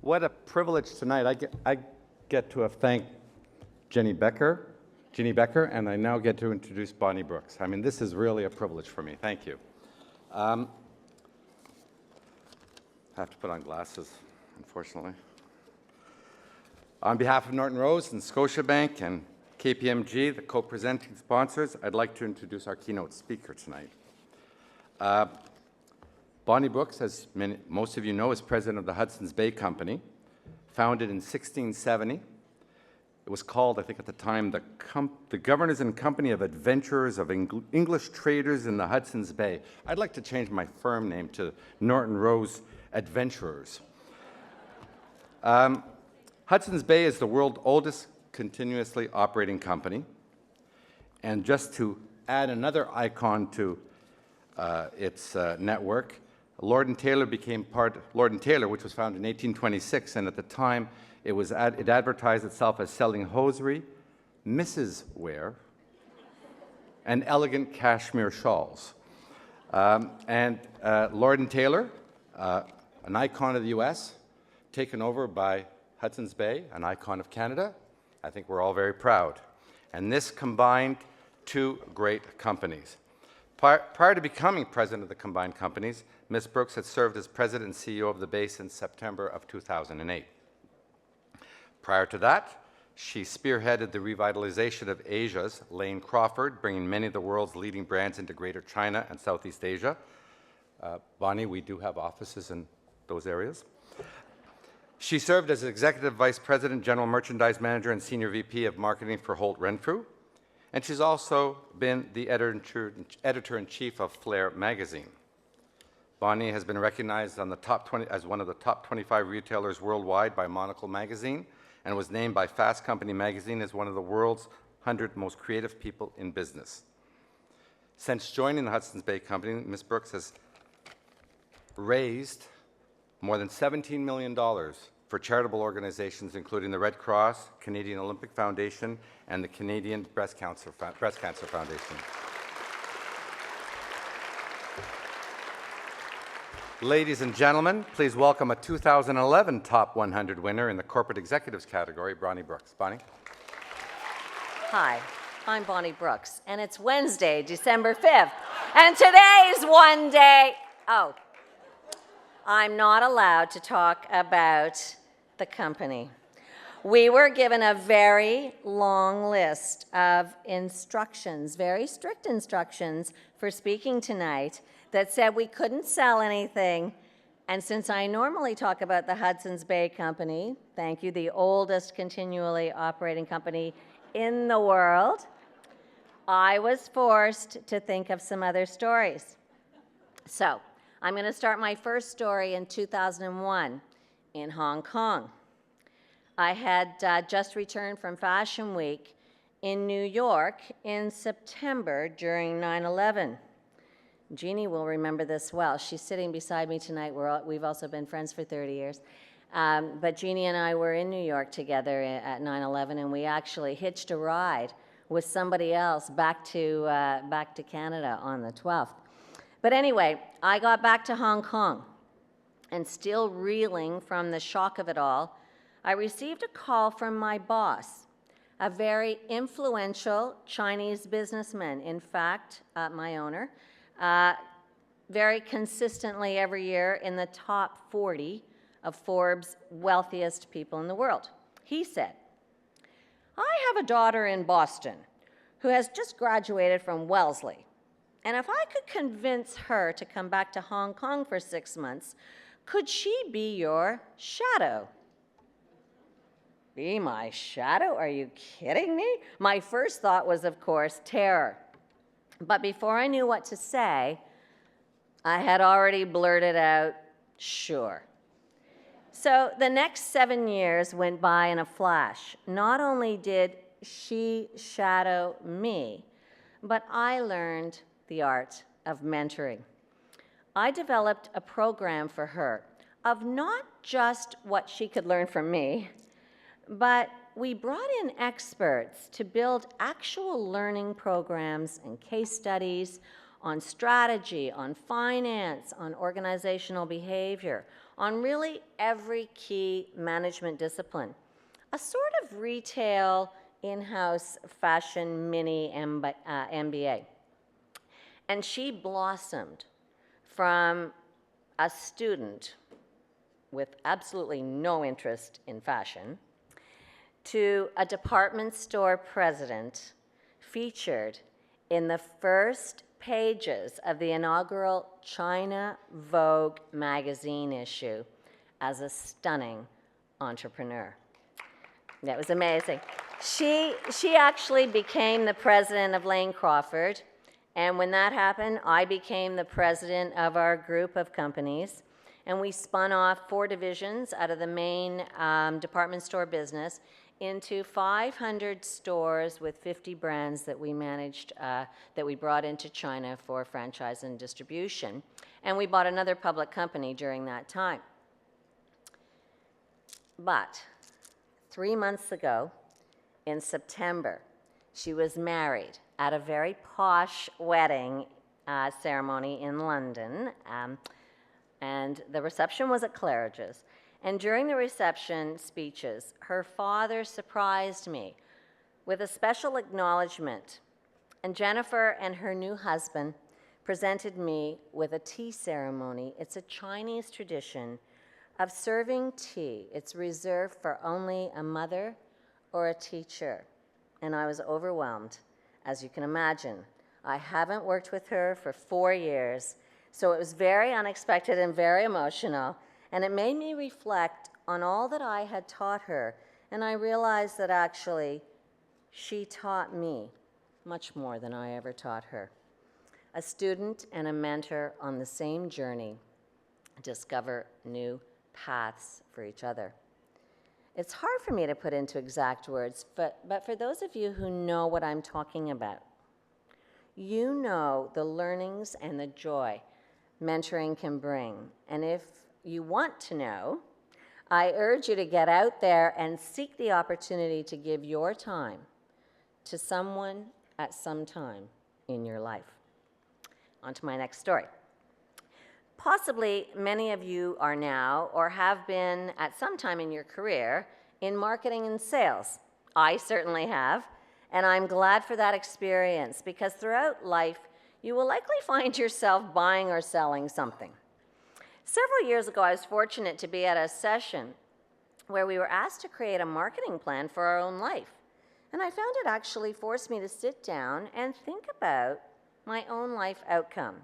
What a privilege tonight. I get to have thanked Jeannie Becker, and I now get to introduce Bonnie Brooks. I mean, this is really a privilege for me. Thank you. I have to put on glasses, unfortunately. On behalf of Norton Rose and Scotiabank and KPMG, the co-presenting sponsors, I'd like to introduce our keynote speaker tonight. Bonnie Brooks, as most of you know, is president of the Hudson's Bay Company, founded in 1670. It was called, I think at the time, the Governors and Company of Adventurers of English Traders in the Hudson's Bay. I'd like to change my firm name to Norton Rose Adventurers. Hudson's Bay is the world's oldest continuously operating company. And just to add another icon to its network, Lord & Taylor became part, Lord & Taylor, which was founded in 1826, and at the time it advertised itself as selling hosiery, Mrs. Wear, and elegant cashmere shawls. Lord & Taylor, an icon of the US, taken over by Hudson's Bay, an icon of Canada. I think we're all very proud. And this combined two great companies. Prior to becoming president of the combined companies, Ms. Brooks had served as president and CEO of the Bay since September of 2008. Prior to that, she spearheaded the revitalization of Asia's Lane Crawford, bringing many of the world's leading brands into Greater China and Southeast Asia. Bonnie, we do have offices in those areas. She served as Executive Vice President, General Merchandise Manager, and Senior VP of Marketing for Holt Renfrew. And she's also been the editor-in-chief of Flair magazine. Bonnie has been recognized on the top 20, as one of the top 25 retailers worldwide by Monocle magazine, and was named by Fast Company magazine as one of the world's 100 most creative people in business. Since joining the Hudson's Bay Company, Ms. Brooks has raised more than $17 million for charitable organizations, including the Red Cross, Canadian Olympic Foundation, and the Canadian Breast Cancer Foundation. Ladies and gentlemen, please welcome a 2011 Top 100 winner in the Corporate Executives category, Bonnie Brooks. Bonnie? Hi, I'm Bonnie Brooks, and it's Wednesday, December 5th, and today's one day. Oh, I'm not allowed to talk about the company. We were given a very long list of instructions, very strict instructions for speaking tonight that said we couldn't sell anything. And since I normally talk about the Hudson's Bay Company, thank you, the oldest continually operating company in the world, I was forced to think of some other stories. So I'm going to start my first story in 2001 in Hong Kong. I had just returned from Fashion Week in New York in September during 9/11. Jeannie will remember this well. She's sitting beside me tonight. We've also been friends for 30 years. But Jeannie and I were in New York together at 9/11, and we actually hitched a ride with somebody else back to Canada on the 12th. But anyway, I got back to Hong Kong, and still reeling from the shock of it all, I received a call from my boss, a very influential Chinese businessman, in fact, my owner, very consistently every year in the top 40 of Forbes' wealthiest people in the world. He said, "I have a daughter in Boston who has just graduated from Wellesley, and if I could convince her to come back to Hong Kong for 6 months, could she be your shadow?" Be my shadow? Are you kidding me? My first thought was, of course, terror. But before I knew what to say, I had already blurted out, sure. So the next 7 years went by in a flash. Not only did she shadow me, but I learned the art of mentoring. I developed a program for her of not just what she could learn from me, but we brought in experts to build actual learning programs and case studies on strategy, on finance, on organizational behavior, on really every key management discipline. A sort of retail in-house fashion mini MBA. And she blossomed from a student with absolutely no interest in fashion to a department store president featured in the first pages of the inaugural China Vogue magazine issue as a stunning entrepreneur. That was amazing. She actually became the president of Lane Crawford, and when that happened, I became the president of our group of companies, and we spun off 4 divisions out of the main department store business into 500 stores with 50 brands that we managed, that we brought into China for franchise and distribution. And we bought another public company during that time. But 3 months ago, in September, she was married at a very posh wedding ceremony in London. And the reception was at Claridge's. And during the reception speeches, her father surprised me with a special acknowledgement. And Jennifer and her new husband presented me with a tea ceremony. It's a Chinese tradition of serving tea. It's reserved for only a mother or a teacher. And I was overwhelmed, as you can imagine. I haven't worked with her for 4 years, so it was very unexpected and very emotional. And it made me reflect on all that I had taught her, and I realized that actually she taught me much more than I ever taught her. A student and a mentor on the same journey discover new paths for each other. It's hard for me to put into exact words, but for those of you who know what I'm talking about, you know the learnings and the joy mentoring can bring. And if you want to know, I urge you to get out there and seek the opportunity to give your time to someone at some time in your life. On to my next story. Possibly many of you are now or have been at some time in your career in marketing and sales. I certainly have, and I'm glad for that experience because throughout life, you will likely find yourself buying or selling something. Several years ago, I was fortunate to be at a session where we were asked to create a marketing plan for our own life. And I found it actually forced me to sit down and think about my own life outcome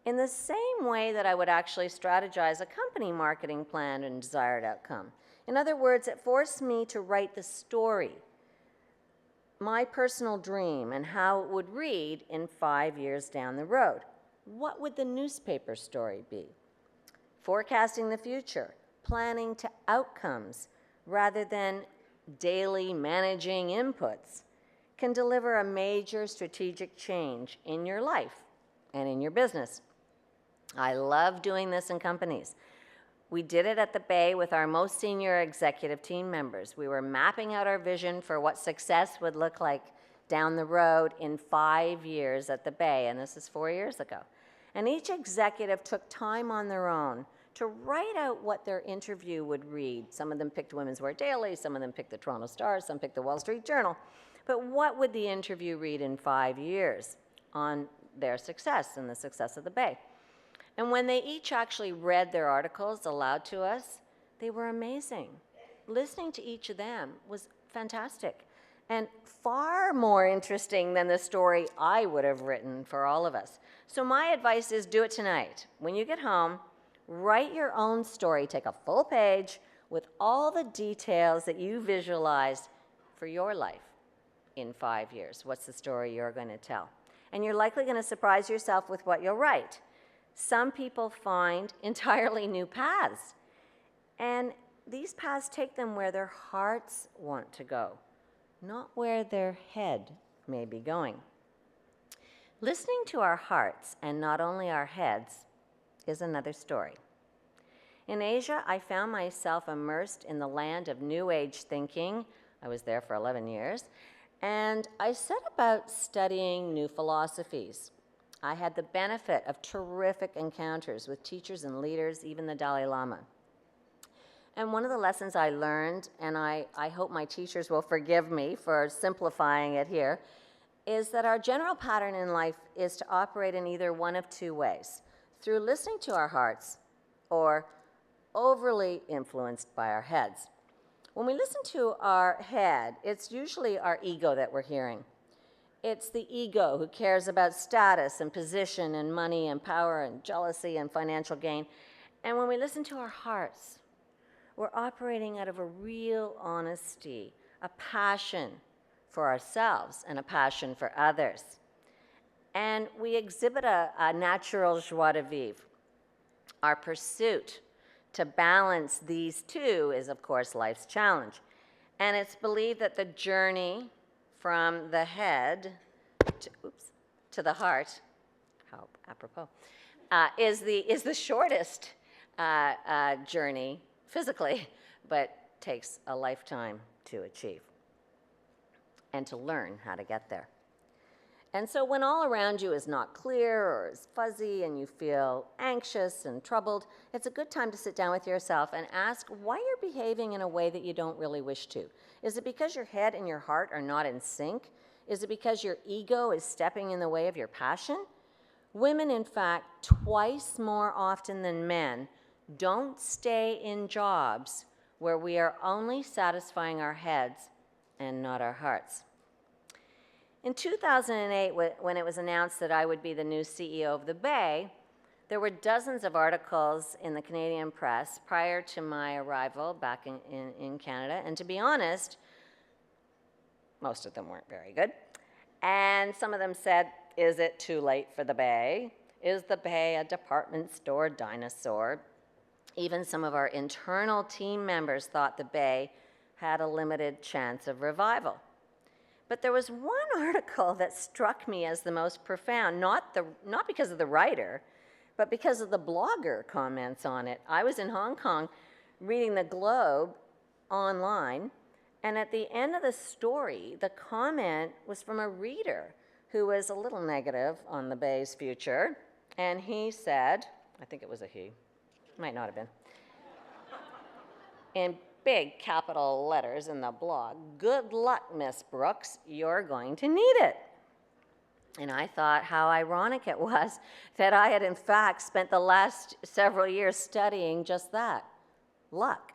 in the same way that I would actually strategize a company marketing plan and desired outcome. In other words, it forced me to write the story, my personal dream, and how it would read in 5 years down the road. What would the newspaper story be? Forecasting the future, planning to outcomes rather than daily managing inputs can deliver a major strategic change in your life and in your business. I love doing this in companies. We did it at the Bay with our most senior executive team members. We were mapping out our vision for what success would look like down the road in 5 years at the Bay, and this is 4 years ago. And each executive took time on their own to write out what their interview would read. Some of them picked Women's Wear Daily, some of them picked the Toronto Star, some picked the Wall Street Journal. But what would the interview read in 5 years on their success and the success of the Bay? And when they each actually read their articles aloud to us, they were amazing. Listening to each of them was fantastic and far more interesting than the story I would have written for all of us. So my advice is do it tonight. When you get home, write your own story. Take a full page with all the details that you visualized for your life in 5 years. What's the story you're going to tell? And you're likely going to surprise yourself with what you'll write. Some people find entirely new paths, and these paths take them where their hearts want to go, not where their head may be going. Listening to our hearts and not only our heads is another story. In Asia, I found myself immersed in the land of New Age thinking. I was there for 11 years, and I set about studying new philosophies. I had the benefit of terrific encounters with teachers and leaders, even the Dalai Lama. And one of the lessons I learned, and I hope my teachers will forgive me for simplifying it here, is that our general pattern in life is to operate in either one of two ways: through listening to our hearts or overly influenced by our heads. When we listen to our head, it's usually our ego that we're hearing. It's the ego who cares about status and position and money and power and jealousy and financial gain. And when we listen to our hearts, we're operating out of a real honesty, a passion for ourselves and a passion for others. And we exhibit a natural joie de vivre. Our pursuit to balance these two is, of course, life's challenge. And it's believed that the journey from the head to the heart, how apropos, is the shortest journey physically, but takes a lifetime to achieve and to learn how to get there. And so when all around you is not clear or is fuzzy and you feel anxious and troubled, it's a good time to sit down with yourself and ask why you're behaving in a way that you don't really wish to. Is it because your head and your heart are not in sync? Is it because your ego is stepping in the way of your passion? Women, in fact, twice more often than men, don't stay in jobs where we are only satisfying our heads and not our hearts. In 2008, when it was announced that I would be the new CEO of the Bay, there were dozens of articles in the Canadian press prior to my arrival back in Canada. And to be honest, most of them weren't very good. And some of them said, is it too late for the Bay? Is the Bay a department store dinosaur? Even some of our internal team members thought the Bay had a limited chance of revival. But there was one article that struck me as the most profound, not because of the writer, but because of the blogger comments on it. I was in Hong Kong reading the Globe online, and at the end of the story, the comment was from a reader who was a little negative on the Bay's future, and he said, I think it was a he, might not have been, in big capital letters in the blog, "Good luck, Miss Brooks, you're going to need it." And I thought how ironic it was that I had in fact spent the last several years studying just that, luck.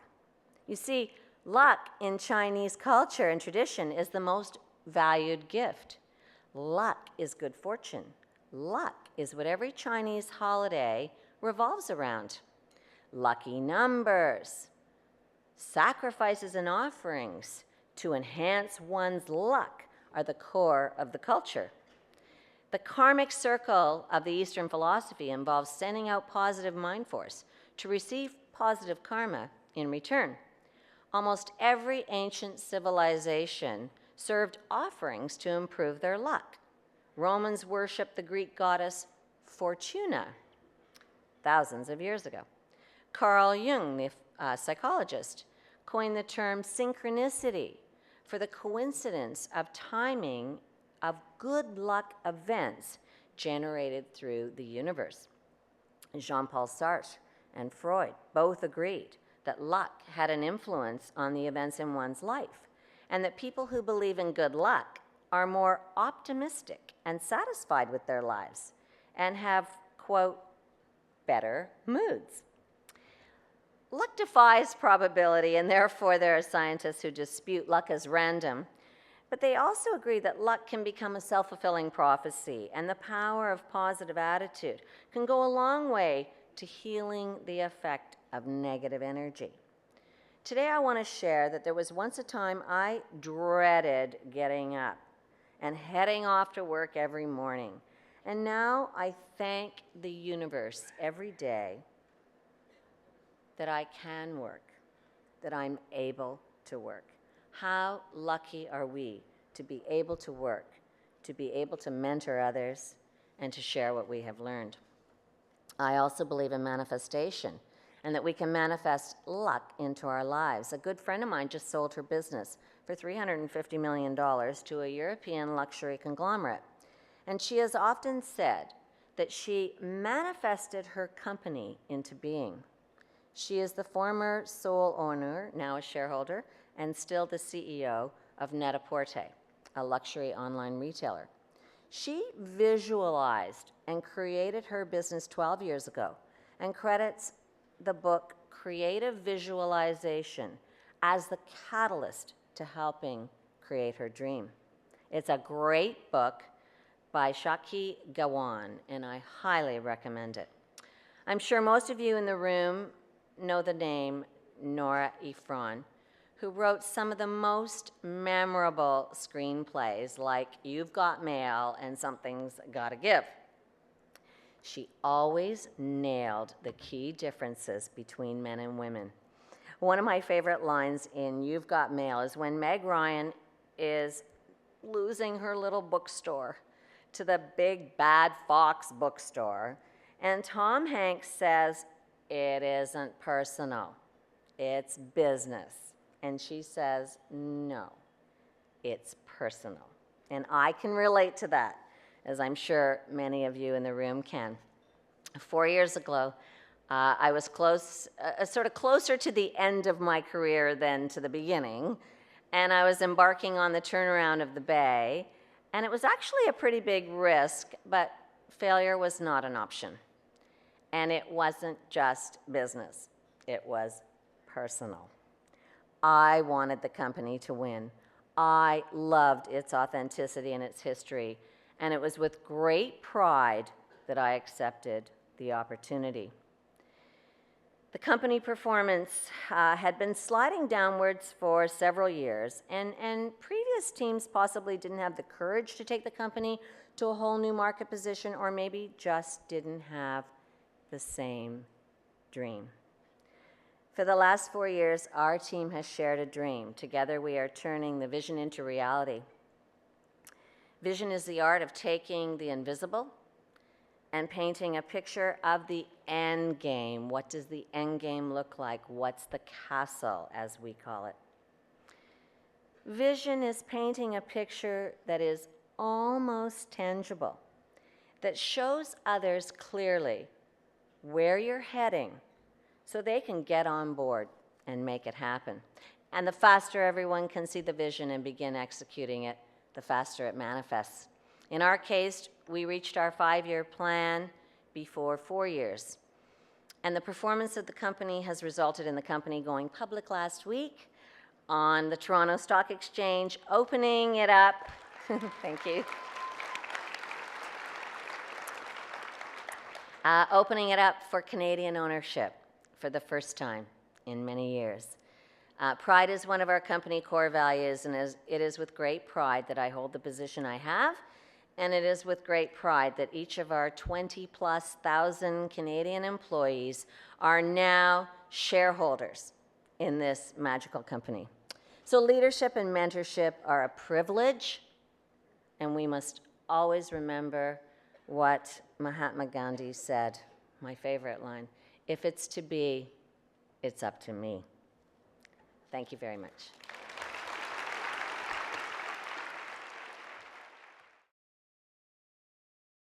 You see, luck in Chinese culture and tradition is the most valued gift. Luck is good fortune. Luck is what every Chinese holiday revolves around. Lucky numbers, sacrifices and offerings to enhance one's luck are the core of the culture. The karmic circle of the Eastern philosophy involves sending out positive mind force to receive positive karma in return. Almost every ancient civilization served offerings to improve their luck. Romans worshiped the Greek goddess Fortuna thousands of years ago. Carl Jung, the psychologist, coined the term synchronicity for the coincidence of timing of good luck events generated through the universe. Jean-Paul Sartre and Freud both agreed that luck had an influence on the events in one's life, and that people who believe in good luck are more optimistic and satisfied with their lives and have, quote, better moods. Luck defies probability, and therefore there are scientists who dispute luck as random. But they also agree that luck can become a self-fulfilling prophecy, and the power of positive attitude can go a long way to healing the effect of negative energy. Today I want to share that there was once a time I dreaded getting up and heading off to work every morning. And now I thank the universe every day that I can work, that I'm able to work. How lucky are we to be able to work, to be able to mentor others, and to share what we have learned. I also believe in manifestation, and that we can manifest luck into our lives. A good friend of mine just sold her business for $350 million to a European luxury conglomerate. And she has often said that she manifested her company into being. She is the former sole owner, now a shareholder, and still the CEO of Net-a-Porter, a luxury online retailer. She visualized and created her business 12 years ago and credits the book Creative Visualization as the catalyst to helping create her dream. It's a great book by Shaki Gawan, and I highly recommend it. I'm sure most of you in the room know the name Nora Ephron, who wrote some of the most memorable screenplays like You've Got Mail and Something's Gotta Give. She always nailed the key differences between men and women. One of my favorite lines in You've Got Mail is when Meg Ryan is losing her little bookstore to the big bad Fox bookstore, and Tom Hanks says, "It isn't personal, it's business." And she says, "No, it's personal." And I can relate to that, as I'm sure many of you in the room can. 4 years ago, I was sort of closer to the end of my career than to the beginning, and I was embarking on the turnaround of the Bay, and it was actually a pretty big risk, but failure was not an option. And it wasn't just business, it was personal. I wanted the company to win. I loved its authenticity and its history, and it was with great pride that I accepted the opportunity. The company performance had been sliding downwards for several years, and previous teams possibly didn't have the courage to take the company to a whole new market position, or maybe just didn't have the same dream. For the last 4 years, our team has shared a dream. Together, we are turning the vision into reality. Vision is the art of taking the invisible and painting a picture of the end game. What does the end game look like? What's the castle, as we call it? Vision is painting a picture that is almost tangible, that shows others clearly where you're heading so they can get on board and make it happen. And the faster everyone can see the vision and begin executing it, the faster it manifests. In our case, we reached our 5-year plan before 4 years. And the performance of the company has resulted in the company going public last week on the Toronto Stock Exchange, opening it up. Thank you. Opening it up for Canadian ownership for the first time in many years. Pride is one of our company core values, and it is with great pride that I hold the position I have, and it is with great pride that each of our 20+ thousand Canadian employees are now shareholders in this magical company. So leadership and mentorship are a privilege, and we must always remember what Mahatma Gandhi said, my favorite line: "If it's to be, it's up to me." Thank you very much.